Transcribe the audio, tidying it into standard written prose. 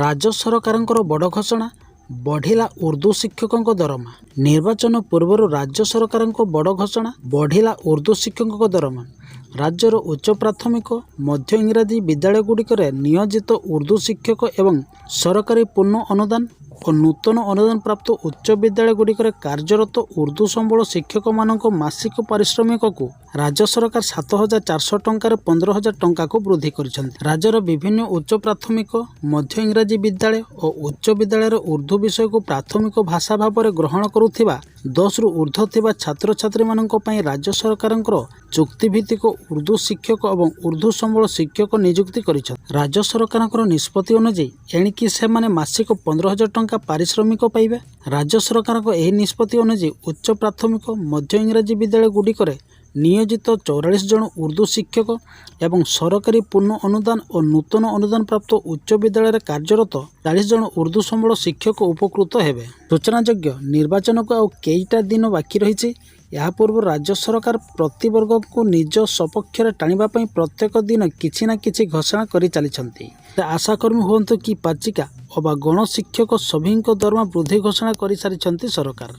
राज्य सरकारଙ୍କର बड़ घोषणा बढ़िला उर्दू शिक्षकों दरमा। निर्वाचन पूर्व राज्य सरकारଙ୍କ बड़ घोषणा बढ़िला उर्दू शिक्षकों दरमा। राज्यर उच्च प्राथमिक मध्य इंग्राजी विद्यालयगुड़िक नियोजित उर्दू शिक्षक एवं सरकारी पूर्ण अनुदान और नूतन अनुदान प्राप्त उच्च विद्यालयगुड़िक कार्यरत उर्दू संबल शिक्षक मानक मासिक पारिश्रमिक को राज्य सरकार 7,400 टंकार 15,000 टंका को वृद्धि करिसेंति। राज्यर विभिन्न उच्च प्राथमिक मध्य इंग्राजी विद्यालय और उच्च विद्यालय उर्दू विषय को प्राथमिक भाषा भाव में ग्रहण करुथिबा 10 रु ऊर्ध्व थिबा छात्र छात्री मानक पई राज्य सरकारଙ୍କର चुक्तिभित्तिक उर्दू शिक्षक और उर्दू संबल शिक्षक नियुक्ति करिसेंति। राज्य सरकारଙ୍କର निष्पत्ति अनुଯାयी एणिकी से माने मासिक 15,000 टंका पारिश्रमिक पाइबे। राज्य सरकारଙ୍କ ଏହି निष्पत्ति अनुଯାयी उच्च प्राथमिक मध्य इंग्राजी विद्यालय गुड़िक नियोजित 44 जन उर्दू शिक्षक एवं सरकारी पूर्ण अनुदान और नूतन अनुदान प्राप्त उच्च विद्यालय कार्यरत 40 जन उर्दू संबल शिक्षक उपकृत हेबे। सूचनायोग्य निर्वाचन को आउ केईटा दिन बाकी रही। या पूर्व राज्य सरकार प्रति वर्ग को निज सपक्ष टाणिबा पई प्रत्येक दिन किछि ना किछि घोषणा करि चलिछंती। आशाकर्मी हुअन्तु कि पाचिका अबा गण शिक्षक सभी दरमा वृद्धि घोषणा करि सारिछंती सरकार।